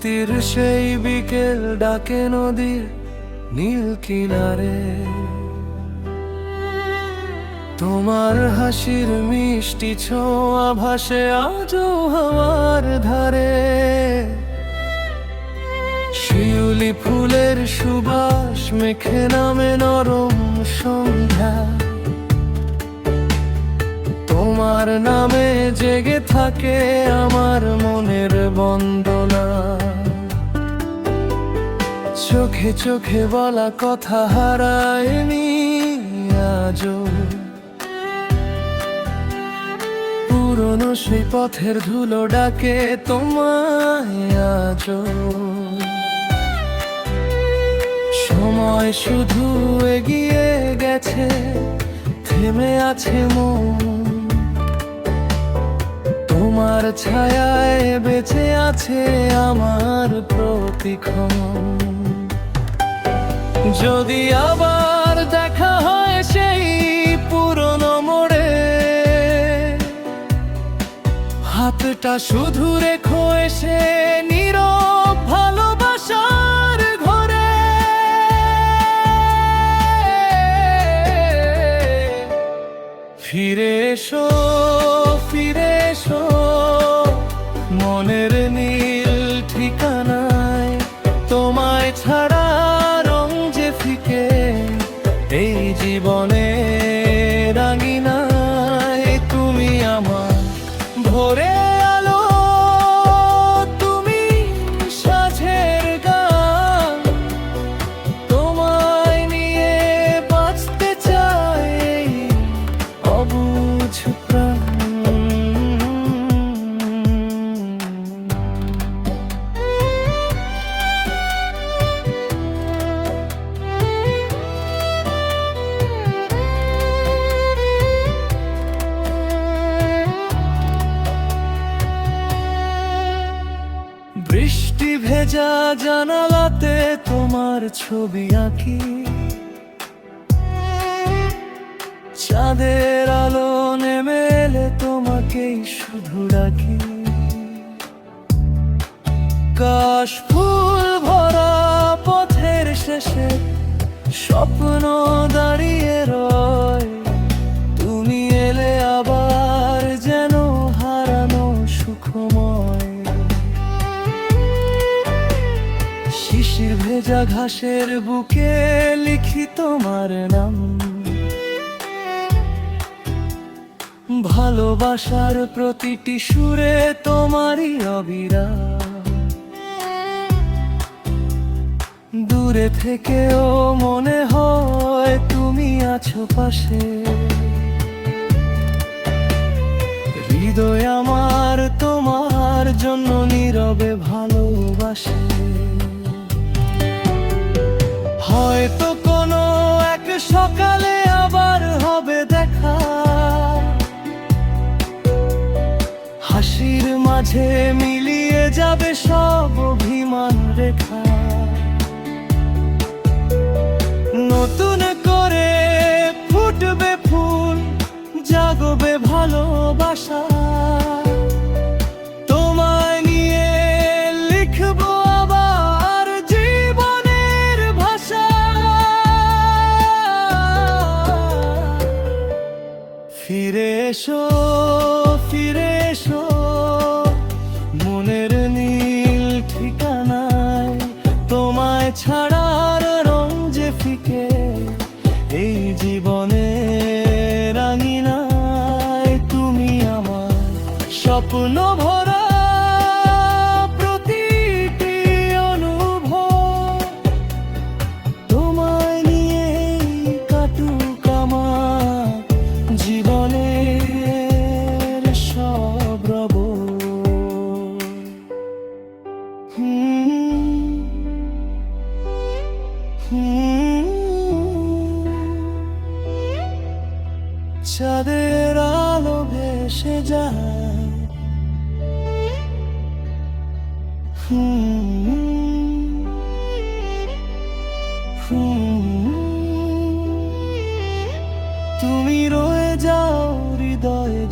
স্মৃতির সেই বিকেল ডাকে নদীর নীল কিনারে, তোমার হাসির মিষ্টি ছোঁয়া ভাসে আজও হাওয়ার ধারে। শিউলি ফুলের সুবাস মেখে নামে নরম সন্ধ্যা, তোমার নামে জেগে থাকে আমার মনের বন্দনা। চোখে চোখে বলা কথা হারায়নি আজও, পুরনো সেই পথের ধুলো ডাকে তোমায় আজও। সময় শুধু এগিয়ে গেছে, থেমে আছে মন, তোমার ছায়ায় বেঁচে আছে আমার প্রতিক্ষণ। যদি আবার দেখা হয় সেই পুরনো মোড়ে, হাতটা শুধু রেখো এসে নীরব ভালোবাসার ঘরে। ফিরে এসো, ফিরে এসো মনের নীল ঠিকানায়, তোমায় ছাড়া রং যে ফিকে এই জীবনে রাঙিনায়। তুমি আমার ভোরে আলো, তুমি সাঁঝের গান, তোমায় নিয়ে বাঁচতে চাই অবুঝ প্রাণ। বৃষ্টি ভেজা জানালাতে তোমার ছবি আঁকি, চাঁদের আলো নেমে এলে তোমাকেই শুধু ডাকি। কাশ ফুল ভরা পথের শেষে স্বপ্ন দাঁড়িয়ে রয়, তুমি এলে আবার যেন হারানো সুখময়। শিশির ভেজা ঘাসের বুকে লিখি তোমার নাম, ভালোবাসার প্রতিটি সুরে তোমারই অবিরাম। দূরে থেকেও মনে হয় তুমি আছো পাশে, হৃদয় আমার তোমার জন্য নীরবে ভালোবাসে। হয়তো কোনো এক সকালে আবার হবে দেখা, হাসির মাঝে মিলিয়ে যাবে সব অভিমান রেখা। নতুন করে ফুটবে ফুল, জাগবে ভালোবাসা, তোমায় নিয়ে লিখবো আবার জীবনের ভাষা। ফিরে এসো, ফিরে এসো মনের নীল ঠিকানায়, তোমায় ছাড়ার রং যে ফিকে এই জীবনে রাঙিনায়। তুমি আমার স্বপ্ন ভরা প্রতিটি অনুভব, তোমায় নিয়ে কাটুক আমার জীবনের সব রব। চাঁদের আলো ভেসে যায়, তুমি রয়ে যাও হৃদয়ে।